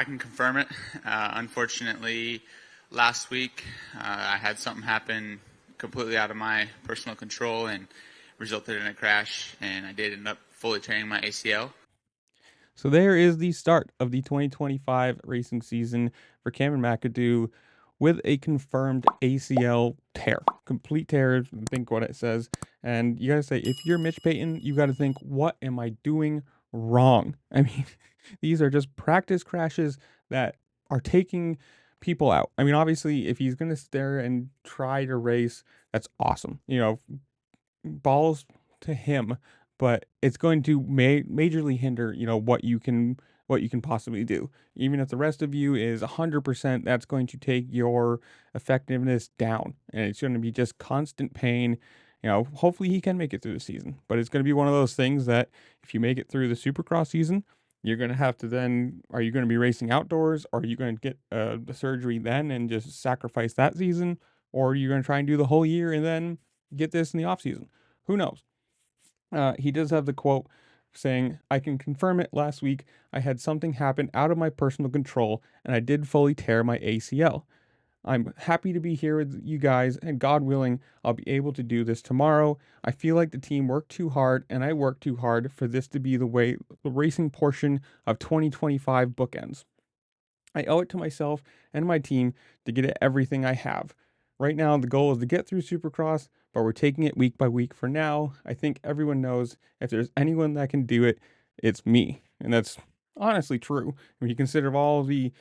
I can confirm it. Unfortunately, last week I had something happen completely out of my personal control and resulted in a crash, and I did end up fully tearing my ACL. So there is the start of the 2025 racing season for Cameron McAdoo with a confirmed ACL tear, complete tear. Think what it says, and you gotta say, if you're Mitch Payton, you gotta think, what am I doing wrong? I mean, these are just practice crashes that are taking people out. I mean, obviously, if he's gonna sit there and try to race, that's awesome. Balls to him, but it's going to majorly hinder, what you can possibly do. Even if the rest of you is 100%, that's going to take your effectiveness down, and it's going to be just constant pain. Hopefully he can make it through the season, but it's going to be one of those things that if you make it through the Supercross season, you're going to have to then, are you going to be racing outdoors? Or are you going to get the surgery then and just sacrifice that season? Or are you going to try and do the whole year and then get this in the off season? Who knows? He does have the quote saying, "I can confirm it. Last week, I had something happen out of my personal control, and I did fully tear my ACL. I'm happy to be here with you guys, and God willing, I'll be able to do this tomorrow. I feel like the team worked too hard, and I worked too hard for this to be the way the racing portion of 2025 bookends. I owe it to myself and my team to get everything I have. Right now, the goal is to get through Supercross, but we're taking it week by week for now. I think everyone knows if there's anyone that can do it, it's me." And that's honestly true. When you consider all the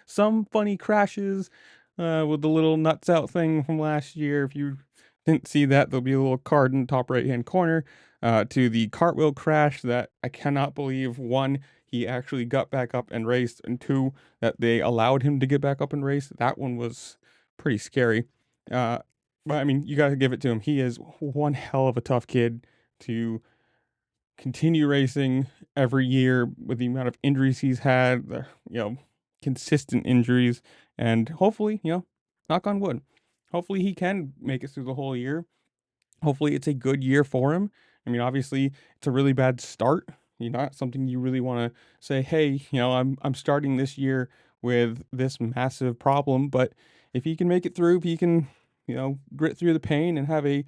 some funny crashes with the little nuts out thing from last year. If you didn't see that, there'll be a little card in the top right hand corner to the cartwheel crash that I cannot believe. One, he actually got back up and raced, and two, that they allowed him to get back up and race. That one was pretty scary. Uh, but I mean, you got to give it to him. He is one hell of a tough kid to continue racing every year with the amount of injuries he's had, consistent injuries, and hopefully, knock on wood, hopefully he can make it through the whole year. Hopefully it's a good year for him. I mean, obviously it's a really bad start. Not something you really want to say, hey, I'm starting this year with this massive problem, but if he can make it through, if he can, grit through the pain and have a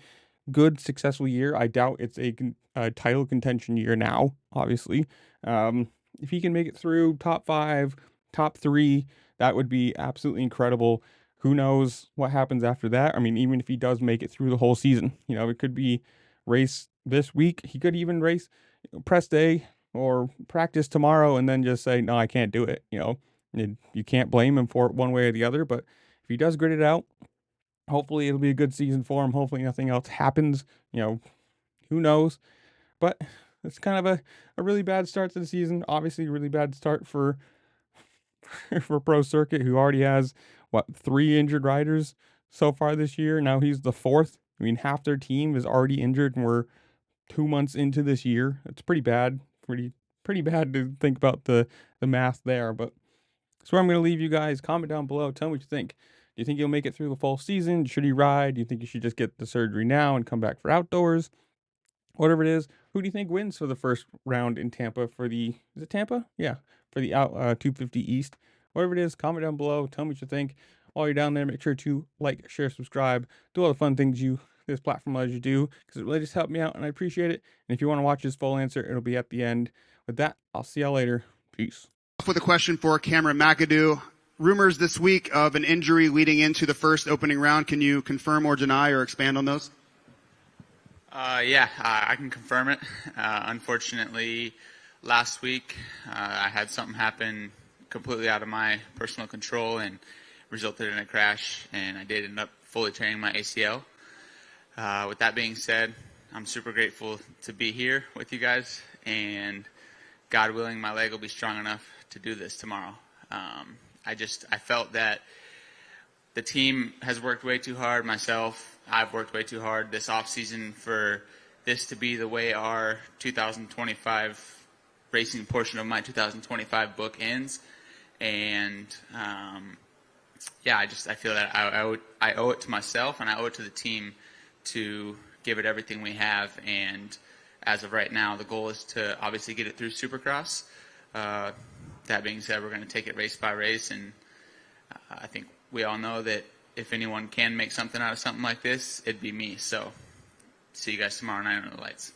good, successful year. I doubt it's a title contention year now, obviously. If he can make it through top five, top three, that would be absolutely incredible. Who knows what happens after that? I mean, even if he does make it through the whole season, it could be race this week. He could even race press day or practice tomorrow and then just say, no, I can't do it. You can't blame him for it one way or the other. But if he does grit it out, hopefully it'll be a good season for him. Hopefully nothing else happens. Who knows? But it's kind of a really bad start to the season. Obviously, a really bad start for for Pro Circuit, who already has three injured riders so far this year. Now he's the fourth. I mean, half their team is already injured, and we're 2 months into this year. It's pretty bad. Pretty bad to think about the math there. But that's where I'm going to leave you guys. Comment down below. Tell me what you think. Do you think he'll make it through the full season? Should he ride? Do you think he should just get the surgery now and come back for outdoors? Whatever it is, who do you think wins for the first round in Tampa is it Tampa? Yeah, for the 250 East. Whatever it is, comment down below. Tell me what you think. While you're down there, make sure to like, share, subscribe, do all the fun things this platform allows you to do, because it really just helped me out and I appreciate it. And if you want to watch his full answer, it'll be at the end. With that, I'll see y'all later. Peace. With a question for Cameron McAdoo. Rumors this week of an injury leading into the first opening round. Can you confirm or deny or expand on those? I can confirm it. Unfortunately, last week I had something happen completely out of my personal control and resulted in a crash, and I did end up fully tearing my ACL. With that being said, I'm super grateful to be here with you guys, and God willing, my leg will be strong enough to do this tomorrow. I felt that the team has worked way too hard. I've worked way too hard this offseason for this to be the way our 2025 racing portion of my 2025 book ends. And I feel that I owe it to myself and I owe it to the team to give it everything we have. And as of right now, the goal is to obviously get it through Supercross. that being said, we're going to take it race by race, and I think we all know that if anyone can make something out of something like this, it'd be me. So see you guys tomorrow night under the lights.